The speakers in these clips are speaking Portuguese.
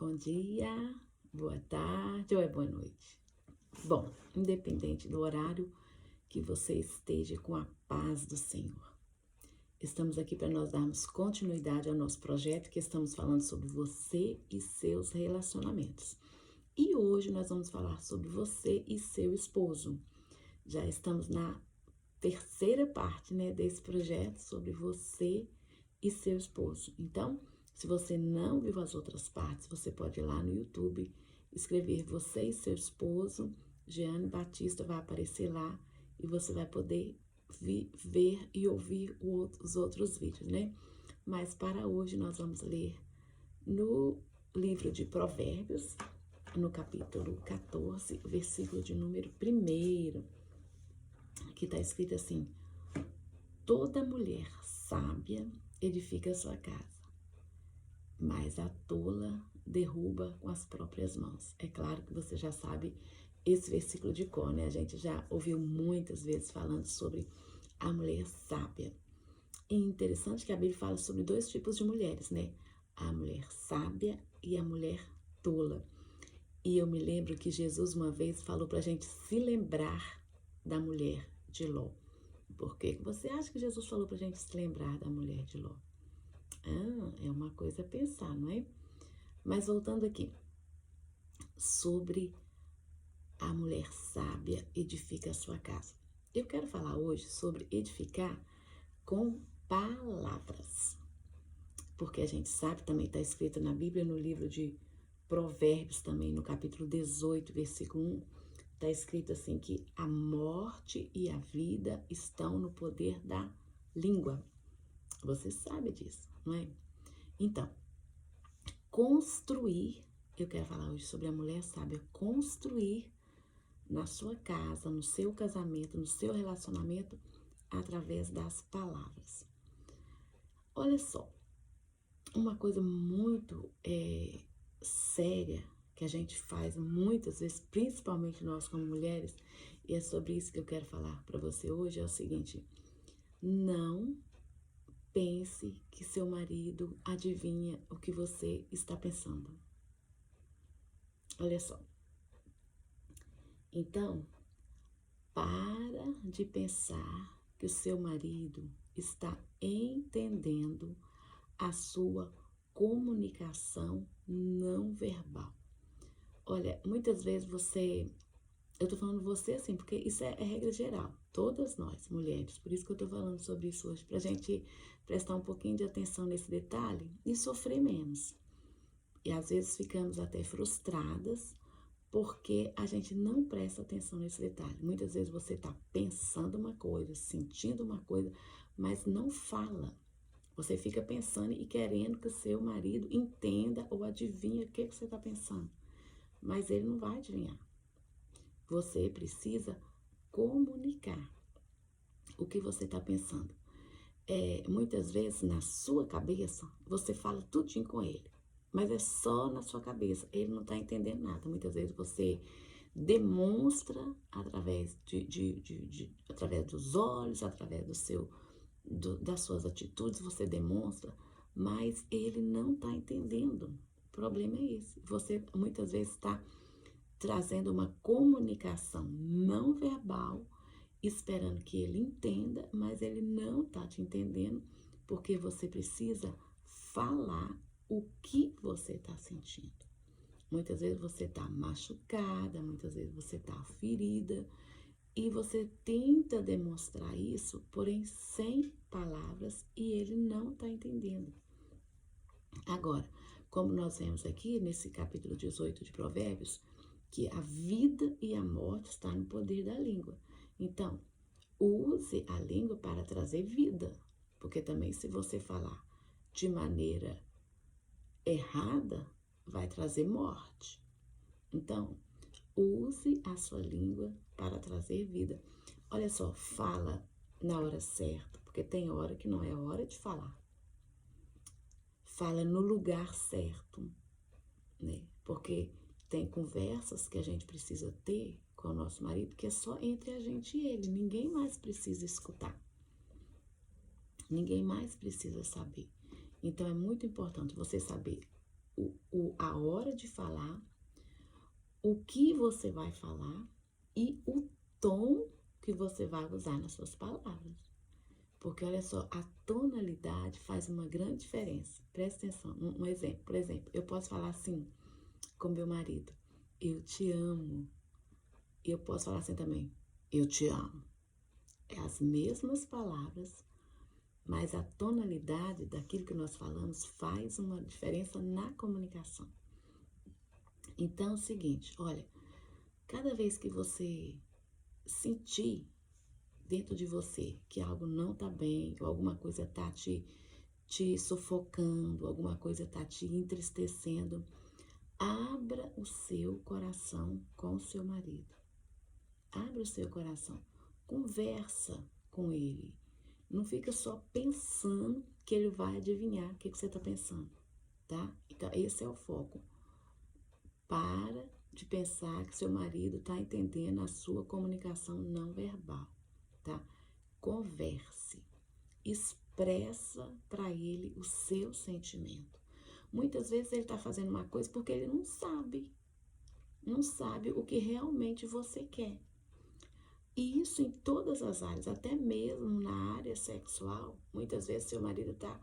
bom dia, boa tarde ou é boa noite. Bom, independente do horário que você esteja com a paz do Senhor. Estamos aqui para nós darmos continuidade ao nosso projeto que estamos falando sobre você e seus relacionamentos. E hoje nós vamos falar sobre você e seu esposo. Já estamos na terceira parte, desse projeto sobre você e seu esposo. Então, se você não viu as outras partes, você pode ir lá no YouTube, escrever você e seu esposo, Jeane Batista, vai aparecer lá e você vai poder ver e ouvir os outros vídeos, Mas para hoje nós vamos ler no livro de Provérbios, no capítulo 14, versículo de número 1, que está escrito assim: toda mulher sábia edifica sua casa, mas a tola derruba com as próprias mãos. É claro que você já sabe esse versículo de cor, A gente já ouviu muitas vezes falando sobre a mulher sábia. E interessante que a Bíblia fala sobre dois tipos de mulheres, A mulher sábia e a mulher tola. E eu me lembro que Jesus uma vez falou pra gente se lembrar da mulher de Ló. Por que você acha que Jesus falou pra gente se lembrar da mulher de Ló? É uma coisa a pensar, não é? Mas voltando aqui, sobre a mulher sábia edifica a sua casa. Eu quero falar hoje sobre edificar com palavras. Porque a gente sabe, também está escrito na Bíblia, no livro de Provérbios também, no capítulo 18, versículo 1, está escrito assim que a morte e a vida estão no poder da língua. Você sabe disso, não é? Então, construir, eu quero falar hoje sobre a mulher sábia, construir na sua casa, no seu casamento, no seu relacionamento, através das palavras. Olha só, uma coisa muito séria que a gente faz muitas vezes, principalmente nós como mulheres, e é sobre isso que eu quero falar para você hoje, é o seguinte: não pense que seu marido adivinha o que você está pensando. Olha só. Então, para de pensar que o seu marido está entendendo a sua comunicação não verbal. Olha, muitas vezes eu tô falando você assim, porque isso é regra geral, todas nós, mulheres, por isso que eu tô falando sobre isso hoje, pra gente prestar um pouquinho de atenção nesse detalhe e sofrer menos. E às vezes ficamos até frustradas porque a gente não presta atenção nesse detalhe. Muitas vezes você tá pensando uma coisa, sentindo uma coisa, mas não fala. Você fica pensando e querendo que o seu marido entenda ou adivinhe o que você está pensando. Mas ele não vai adivinhar. Você precisa comunicar o que você está pensando. Muitas vezes, na sua cabeça, você fala tudinho com ele. Mas é só na sua cabeça. Ele não está entendendo nada. Muitas vezes você demonstra através através dos olhos, através das suas atitudes, você demonstra, mas ele não está entendendo. O problema é esse. Você muitas vezes está trazendo uma comunicação não verbal, esperando que ele entenda, mas ele não está te entendendo, porque você precisa falar o que você está sentindo. Muitas vezes você está machucada, muitas vezes você está ferida, e você tenta demonstrar isso, porém sem palavras, e ele não está entendendo. Agora, como nós vemos aqui nesse capítulo 18 de Provérbios, que a vida e a morte estão no poder da língua. Então, use a língua para trazer vida, porque também se você falar de maneira errada, vai trazer morte. Então, use a sua língua para trazer vida. Olha só, fala na hora certa, porque tem hora que não é hora de falar. Fala no lugar certo, Porque tem conversas que a gente precisa ter com o nosso marido que é só entre a gente e ele. Ninguém mais precisa escutar. Ninguém mais precisa saber. Então, é muito importante você saber a hora de falar, o que você vai falar e o tom que você vai usar nas suas palavras. Porque olha só, a tonalidade faz uma grande diferença. Presta atenção. Um exemplo, por exemplo, eu posso falar assim com meu marido: eu te amo. E eu posso falar assim também: eu te amo. É as mesmas palavras, mas a tonalidade daquilo que nós falamos faz uma diferença na comunicação. Então é o seguinte, olha, cada vez que você sentir dentro de você que algo não tá bem, ou alguma coisa tá te sufocando, alguma coisa tá te entristecendo, abra o seu coração com o seu marido. Abra o seu coração. Conversa com ele. Não fica só pensando que ele vai adivinhar o que você está pensando, tá? Então, esse é o foco. Para de pensar que seu marido está entendendo a sua comunicação não verbal, tá? Converse. Expressa para ele o seu sentimento. Muitas vezes ele está fazendo uma coisa porque ele não sabe o que realmente você quer. E isso em todas as áreas, até mesmo na área sexual. Muitas vezes seu marido está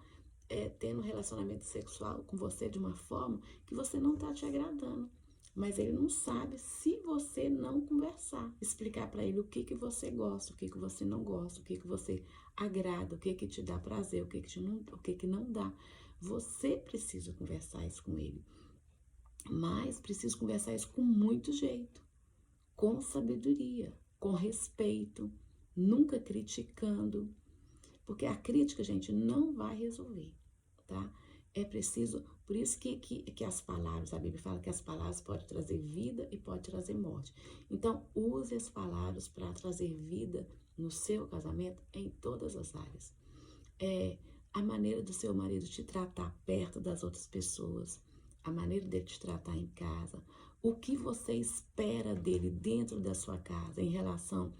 tendo um relacionamento sexual com você de uma forma que você não está te agradando. Mas ele não sabe se você não conversar, explicar para ele o que você gosta, o que você não gosta, o que você agrada, o que te dá prazer, o que não dá. Você precisa conversar isso com ele. Mas precisa conversar isso com muito jeito, com sabedoria, com respeito, nunca criticando, porque a crítica, gente, não vai resolver, tá? É preciso, por isso que as palavras, a Bíblia fala que as palavras podem trazer vida e pode trazer morte. Então, use as palavras para trazer vida no seu casamento em todas as áreas. A maneira do seu marido te tratar perto das outras pessoas, a maneira dele te tratar em casa, o que você espera dele dentro da sua casa em relação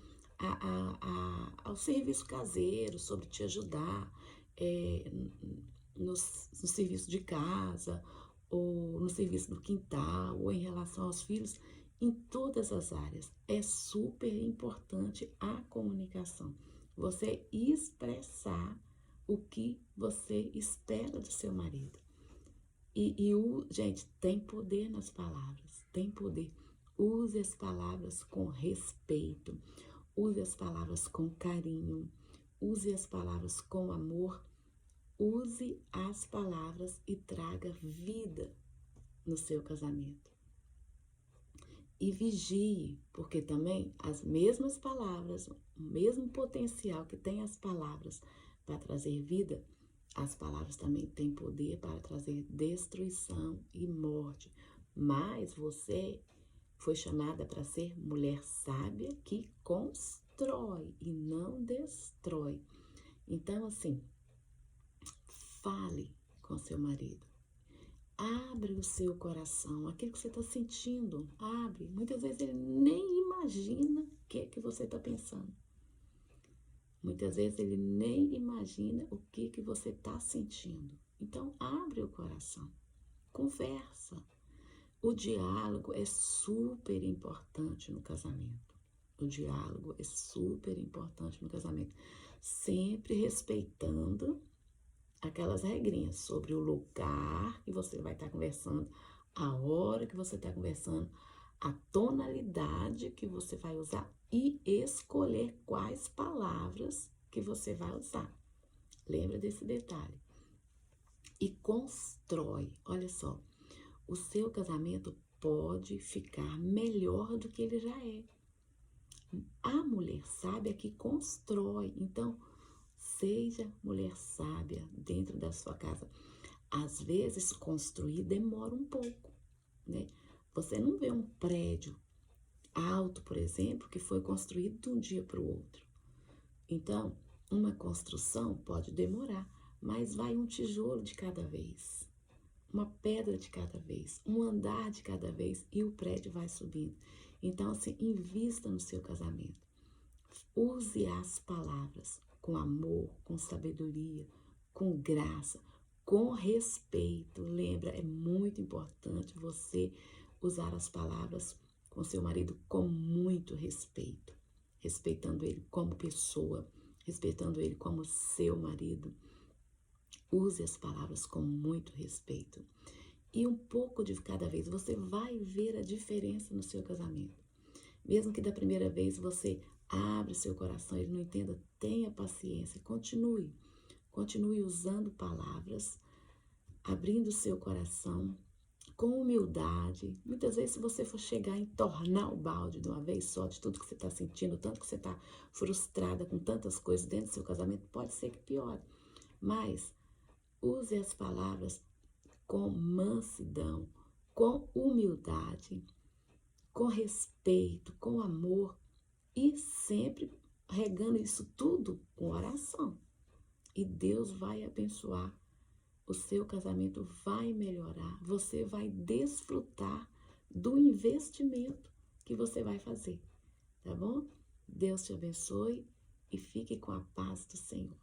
ao serviço caseiro, sobre te ajudar no serviço de casa, ou no serviço do quintal, ou em relação aos filhos, em todas as áreas. É super importante a comunicação. Você expressar o que você espera do seu marido. Gente, tem poder nas palavras, tem poder. Use as palavras com respeito, use as palavras com carinho, use as palavras com amor, use as palavras e traga vida no seu casamento. E vigie, porque também as mesmas palavras, o mesmo potencial que tem as palavras para trazer vida, as palavras também têm poder para trazer destruição e morte. Mas você foi chamada para ser mulher sábia que constrói e não destrói. Então, assim, fale com seu marido. Abre o seu coração, aquilo que você está sentindo, abre. Muitas vezes ele nem imagina o que você está pensando. Muitas vezes ele nem imagina o que você está sentindo. Então, abre o coração, conversa. O diálogo é super importante no casamento. O diálogo é super importante no casamento. Sempre respeitando aquelas regrinhas sobre o lugar que você vai estar conversando, a hora que você está conversando, a tonalidade que você vai usar e escolher quais palavras que você vai usar. Lembra desse detalhe. E constrói, olha só, o seu casamento pode ficar melhor do que ele já é. A mulher sábia que constrói, então seja mulher sábia dentro da sua casa. Às vezes, construir demora um pouco, né? Você não vê um prédio alto, por exemplo, que foi construído de um dia para o outro. Então, uma construção pode demorar, mas vai um tijolo de cada vez, uma pedra de cada vez, um andar de cada vez e o prédio vai subindo. Então, assim, invista no seu casamento. Use as palavras com amor, com sabedoria, com graça. com respeito. Lembra, é muito importante você usar as palavras com seu marido com muito respeito, respeitando ele como pessoa, respeitando ele como seu marido. Use as palavras com muito respeito. E um pouco de cada vez, você vai ver a diferença no seu casamento. Mesmo que da primeira vez você abra seu coração, ele não entenda, tenha paciência, continue. Continue usando palavras, abrindo seu coração com humildade. Muitas vezes, se você for chegar em tornar o balde de uma vez só, de tudo que você está sentindo, tanto que você está frustrada com tantas coisas dentro do seu casamento, pode ser que piore. Mas use as palavras com mansidão, com humildade, com respeito, com amor e sempre regando isso tudo com oração. E Deus vai abençoar. O seu casamento vai melhorar. Você vai desfrutar do investimento que você vai fazer. Tá bom? Deus te abençoe e fique com a paz do Senhor.